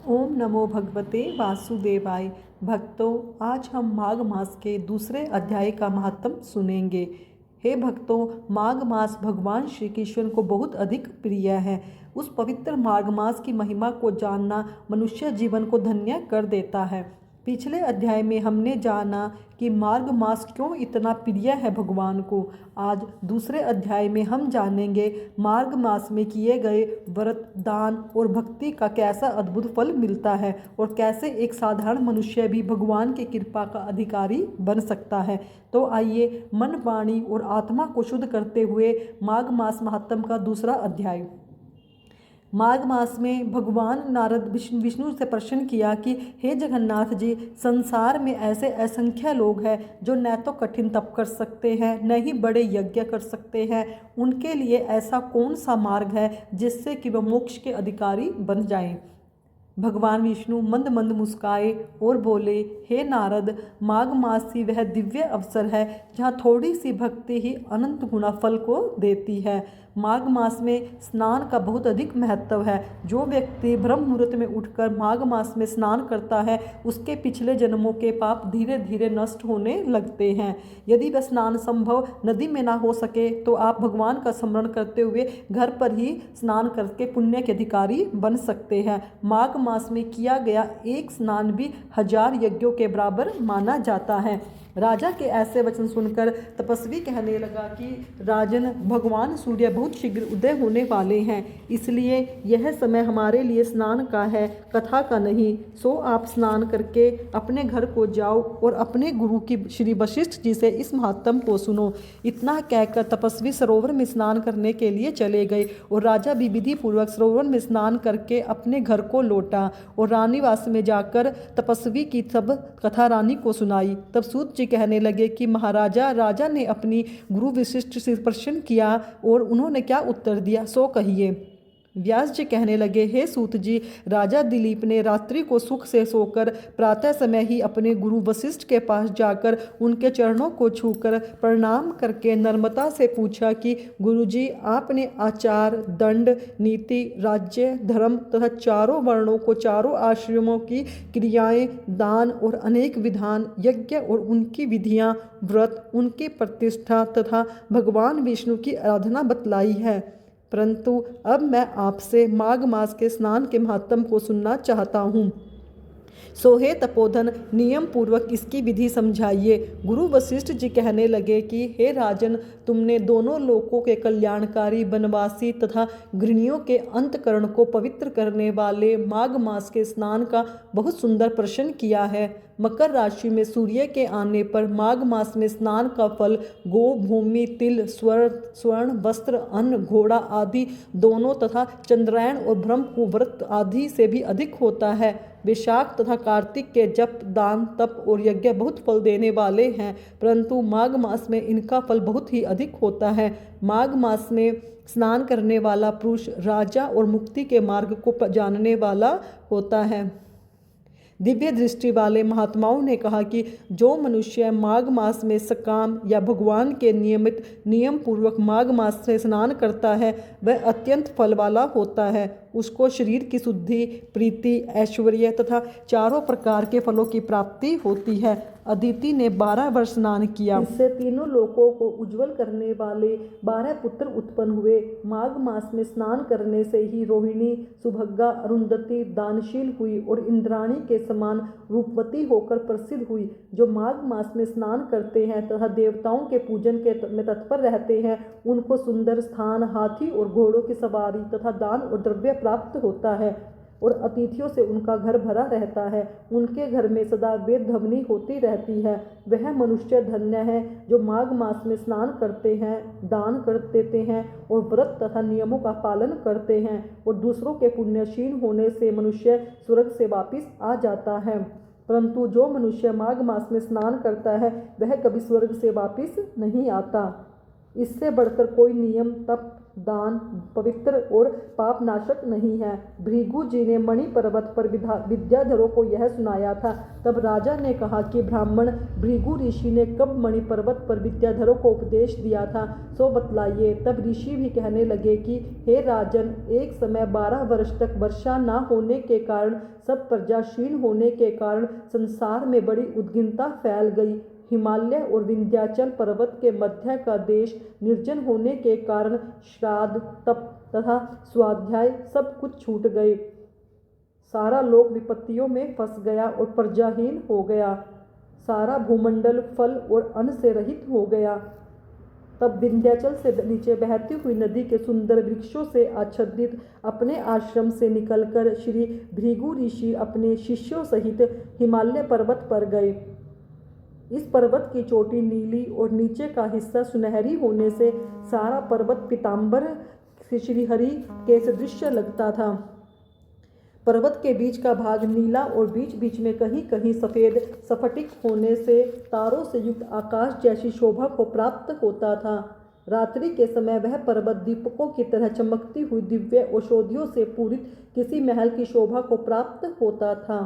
ओम नमो भगवते वासुदेवाय। भक्तों, आज हम माघ मास के दूसरे अध्याय का महत्व सुनेंगे। हे भक्तों, माघ मास भगवान श्री कृष्ण को बहुत अधिक प्रिय है। उस पवित्र माघ मास की महिमा को जानना मनुष्य जीवन को धन्य कर देता है। पिछले अध्याय में हमने जाना कि माघ मास क्यों इतना प्रिय है भगवान को। आज दूसरे अध्याय में हम जानेंगे माघ मास में किए गए व्रत, दान और भक्ति का कैसा अद्भुत फल मिलता है और कैसे एक साधारण मनुष्य भी भगवान की कृपा का अधिकारी बन सकता है। तो आइए मन, वाणी और आत्मा को शुद्ध करते हुए माघ मास महात्म का दूसरा अध्याय। माघ मास में भगवान नारद विष्णु से प्रश्न किया कि हे जगन्नाथ जी, संसार में ऐसे असंख्य लोग हैं जो न तो कठिन तप कर सकते हैं, न ही बड़े यज्ञ कर सकते हैं। उनके लिए ऐसा कौन सा मार्ग है जिससे कि वह मोक्ष के अधिकारी बन जाएं। भगवान विष्णु मंद मंद मुस्काए और बोले, हे नारद, माघ मास ही वह दिव्य अवसर है जहाँ थोड़ी सी भक्ति ही अनंत गुना फल को देती है। माघ मास में स्नान का बहुत अधिक महत्व है। जो व्यक्ति ब्रह्म मुहूर्त में उठकर माघ मास में स्नान करता है, उसके पिछले जन्मों के पाप धीरे धीरे नष्ट होने लगते हैं। यदि वह स्नान संभव नदी में ना हो सके तो आप भगवान का स्मरण करते हुए घर पर ही स्नान करके पुण्य के अधिकारी बन सकते हैं। माघ मास में किया गया एक स्नान भी 1000 यज्ञों के बराबर माना जाता है। राजा के ऐसे वचन सुनकर तपस्वी कहने लगा कि राजन, भगवान सूर्य बहुत शीघ्र उदय होने वाले हैं, इसलिए यह समय हमारे लिए स्नान का है, कथा का नहीं। सो आप स्नान करके अपने घर को जाओ और अपने गुरु की श्री वशिष्ठ जी से इस महात्म को सुनो। इतना कहकर तपस्वी सरोवर में स्नान करने के लिए चले गए और राजा भी विधि पूर्वक सरोवर में स्नान करके अपने घर को लौटा और रानीवास में जाकर तपस्वी की सब कथा रानी को सुनाई। तब सूत जी कहने लगे कि महाराजा, राजा ने अपनी गुरु वशिष्ठ से प्रश्न किया और उन्होंने क्या उत्तर दिया, सो कहिए। व्यास जी कहने लगे, हे सूत जी, राजा दिलीप ने रात्रि को सुख से सोकर प्रातः समय ही अपने गुरु वशिष्ठ के पास जाकर उनके चरणों को छूकर प्रणाम करके नम्रता से पूछा कि गुरुजी, आपने आचार, दंड, नीति, राज्य, धर्म तथा चारों वर्णों को, चारों आश्रमों की क्रियाएं, दान और अनेक विधान, यज्ञ और उनकी विधियां, व्रत, उनकी प्रतिष्ठा तथा भगवान विष्णु की आराधना बतलाई है। परंतु अब मैं आपसे माघ मास के स्नान के महत्व को सुनना चाहता हूँ। सो हे तपोधन, नियम पूर्वक इसकी विधि समझाइए। गुरु वशिष्ठ जी कहने लगे कि हे राजन, तुमने दोनों लोकों के कल्याणकारी, वनवासी तथा गृहिणियों के अंतकरण को पवित्र करने वाले माघ मास के स्नान का बहुत सुंदर प्रश्न किया है। मकर राशि में सूर्य के आने पर माघ मास में स्नान का फल गो, भूमि, तिल, स्वर्ण, वस्त्र, अन्न, घोड़ा आदि दोनों तथा चंद्रायण और ब्रह्म व्रत आदि से भी अधिक होता है। वैशाख तथा कार्तिक के जप, दान, तप और यज्ञ बहुत फल देने वाले हैं, परंतु माघ मास में इनका फल बहुत ही अधिक होता है। माघ मास में स्नान करने वाला पुरुष राजा और मुक्ति के मार्ग को जानने वाला होता है। दिव्य दृष्टि वाले महात्माओं ने कहा कि जो मनुष्य माघ मास में सकाम या भगवान के नियमित नियम पूर्वक माघ मास से स्नान करता है, वह अत्यंत फल वाला होता है। उसको शरीर की शुद्धि, प्रीति, ऐश्वर्य तथा चारों प्रकार के फलों की प्राप्ति होती है। अदिति ने 12 वर्ष स्नान किया, इससे तीनों लोकों को उज्जवल करने वाले 12 पुत्र उत्पन्न हुए। माघ मास में स्नान करने से ही रोहिणी, सुभद्रा, अरुंधति दानशील हुई और इंद्राणी के समान रूपवती होकर प्रसिद्ध हुई। जो माघ मास में स्नान करते हैं तथा देवताओं के पूजन में तत्पर रहते हैं, उनको सुंदर स्थान, हाथी और घोड़ों की सवारी तथा दान और द्रव्य प्राप्त होता है और अतिथियों से उनका घर भरा रहता है। उनके घर में सदा वेद ध्वनि होती रहती है। वह मनुष्य धन्य है जो माघ मास में स्नान करते हैं, दान कर देते हैं और व्रत तथा नियमों का पालन करते हैं, और दूसरों के पुण्यशील होने से मनुष्य स्वर्ग से वापिस आ जाता है। परंतु जो मनुष्य माघ मास में स्नान करता है, वह कभी स्वर्ग से वापिस नहीं आता। इससे बढ़कर कोई नियम, तप, दान, पवित्र और पापनाशक नहीं है। भृगु जी ने मणि पर्वत पर विद्याधरों को यह सुनाया था। तब राजा ने कहा कि ब्राह्मण भृगु ऋषि ने कब मणि पर्वत पर विद्याधरों को उपदेश दिया था, सो बतलाइए। तब ऋषि भी कहने लगे कि हे राजन, एक समय 12 वर्ष तक वर्षा न होने के कारण, सब प्रजा क्षीण होने के कारण संसार में बड़ी उद्विग्नता फैल गई। हिमालय और विंध्याचल पर्वत के मध्य का देश निर्जन होने के कारण श्राद्ध, तप तथा स्वाध्याय सब कुछ छूट गए। सारा लोक विपत्तियों में फंस गया और प्रजाहीन हो गया। सारा भूमंडल फल और अन्न से रहित हो गया। तब विंध्याचल से नीचे बहती हुई नदी के सुंदर वृक्षों से आच्छादित अपने आश्रम से निकलकर श्री भृगु ऋषि अपने शिष्यों सहित हिमालय पर्वत पर गए। इस पर्वत की चोटी नीली और नीचे का हिस्सा सुनहरी होने से सारा पर्वत पीताम्बर श्रीहरि के सदृश लगता था। पर्वत के बीच का भाग नीला और बीच बीच में कहीं कहीं सफ़ेद स्फटिक होने से तारों से युक्त आकाश जैसी शोभा को प्राप्त होता था। रात्रि के समय वह पर्वत दीपकों की तरह चमकती हुई दिव्य औषधियों से पूरित किसी महल की शोभा को प्राप्त होता था।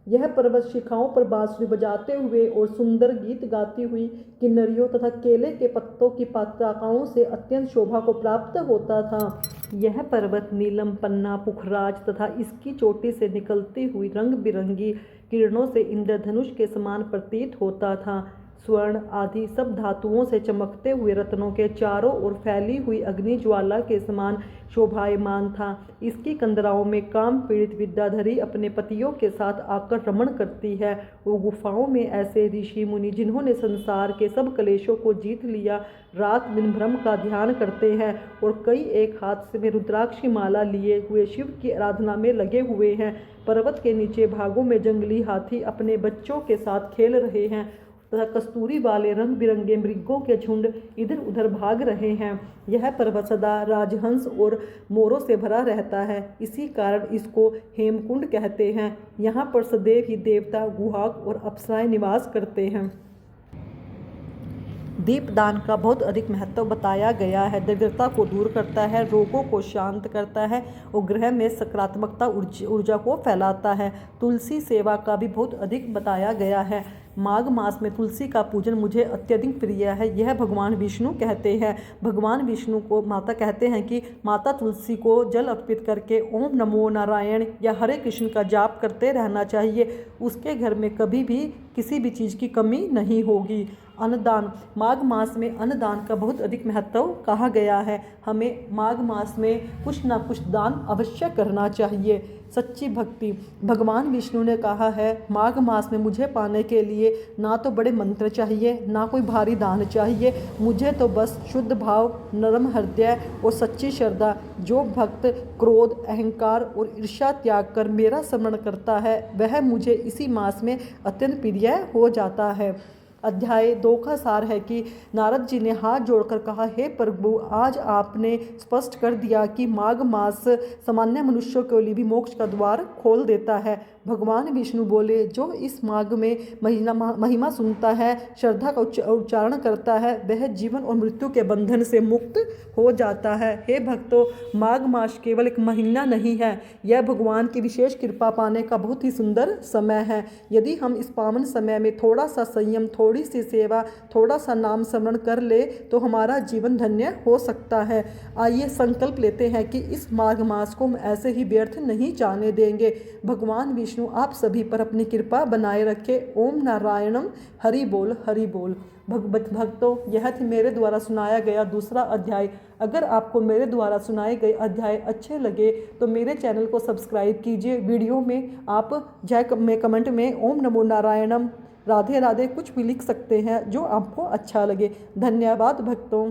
यह पर्वत शिखाओं पर बांसुरी बजाते हुए और सुंदर गीत गाती हुई किन्नरियों तथा केले के पत्तों की पताकाओं से अत्यंत शोभा को प्राप्त होता था। यह पर्वत नीलम, पन्ना, पुखराज तथा इसकी चोटी से निकलती हुई रंग बिरंगी किरणों से इंद्रधनुष के समान प्रतीत होता था। स्वर्ण आदि सब धातुओं से चमकते हुए रत्नों के चारों ओर फैली हुई अग्नि ज्वाला के समान शोभायमान था। इसकी कंदराओं में काम पीड़ित विद्याधरी अपने पतियों के साथ आकर रमण करती है। वो गुफाओं में ऐसे ऋषि मुनि जिन्होंने संसार के सब क्लेशों को जीत लिया, रात दिन ब्रह्म का ध्यान करते हैं और कई एक हाथ में रुद्राक्ष की माला लिए हुए शिव की आराधना में लगे हुए हैं। पर्वत के नीचे भागों में जंगली हाथी अपने बच्चों के साथ खेल रहे हैं तथा कस्तूरी वाले रंग बिरंगे मृगों के झुंड इधर उधर भाग रहे हैं। यह पर्वत सदा राजहंस और मोरों से भरा रहता है, इसी कारण इसको हेमकुंड कहते हैं। यहाँ पर सदैव ही देवता, गुहाग और अप्सराएं निवास करते हैं। दीपदान का बहुत अधिक महत्व बताया गया है। दरिद्रता को दूर करता है, रोगों को शांत करता है और ग्रह में सकारात्मकता ऊर्जा को फैलाता है। तुलसी सेवा का भी बहुत अधिक बताया गया है। माघ मास में तुलसी का पूजन मुझे अत्यधिक प्रिय है। यह भगवान विष्णु कहते हैं। भगवान विष्णु को माता कहते हैं कि माता तुलसी को जल अर्पित करके ओम नमो नारायण या हरे कृष्ण का जाप करते रहना चाहिए। उसके घर में कभी भी किसी भी चीज़ की कमी नहीं होगी। अन्नदान, माघ मास में अन्नदान का बहुत अधिक महत्व कहा गया है। हमें माघ मास में कुछ ना कुछ दान अवश्य करना चाहिए। सच्ची भक्ति, भगवान विष्णु ने कहा है, माघ मास में मुझे पाने के लिए ना तो बड़े मंत्र चाहिए, ना कोई भारी दान चाहिए। मुझे तो बस शुद्ध भाव, नरम हृदय और सच्ची श्रद्धा। जो भक्त क्रोध, अहंकार और ईर्ष्या त्याग कर मेरा स्मरण करता है, वह मुझे इसी मास में अत्यंत प्रिय हो जाता है। अध्याय 2 का सार है कि नारद जी ने हाथ जोड़कर कहा, हे प्रभु, आज आपने स्पष्ट कर दिया कि माघ मास सामान्य मनुष्यों के लिए भी मोक्ष का द्वार खोल देता है। भगवान विष्णु बोले, जो इस माघ में महिमा सुनता है, श्रद्धा का उच्चारण करता है, वह जीवन और मृत्यु के बंधन से मुक्त हो जाता है। हे भक्तों, माघ मास केवल एक महीना नहीं है, यह भगवान की विशेष कृपा पाने का बहुत ही सुंदर समय है। यदि हम इस पावन समय में थोड़ा सा संयम, थोड़ी सी सेवा, थोड़ा सा नाम स्मरण कर ले तो हमारा जीवन धन्य हो सकता है। आइए संकल्प लेते हैं कि इस माघ मास को हम ऐसे ही व्यर्थ नहीं जाने देंगे। भगवान विष्णु आप सभी पर अपनी कृपा बनाए रखे। ओम नारायणम। हरि बोल, हरि बोल। भक्तों, यह थी मेरे द्वारा सुनाया गया दूसरा अध्याय। अगर आपको मेरे द्वारा सुनाए गए अध्याय अच्छे लगे तो मेरे चैनल को सब्सक्राइब कीजिए। वीडियो में आप कमेंट में ओम नमो नारायणम, राधे राधे कुछ भी लिख सकते हैं जो आपको अच्छा लगे। धन्यवाद भक्तों।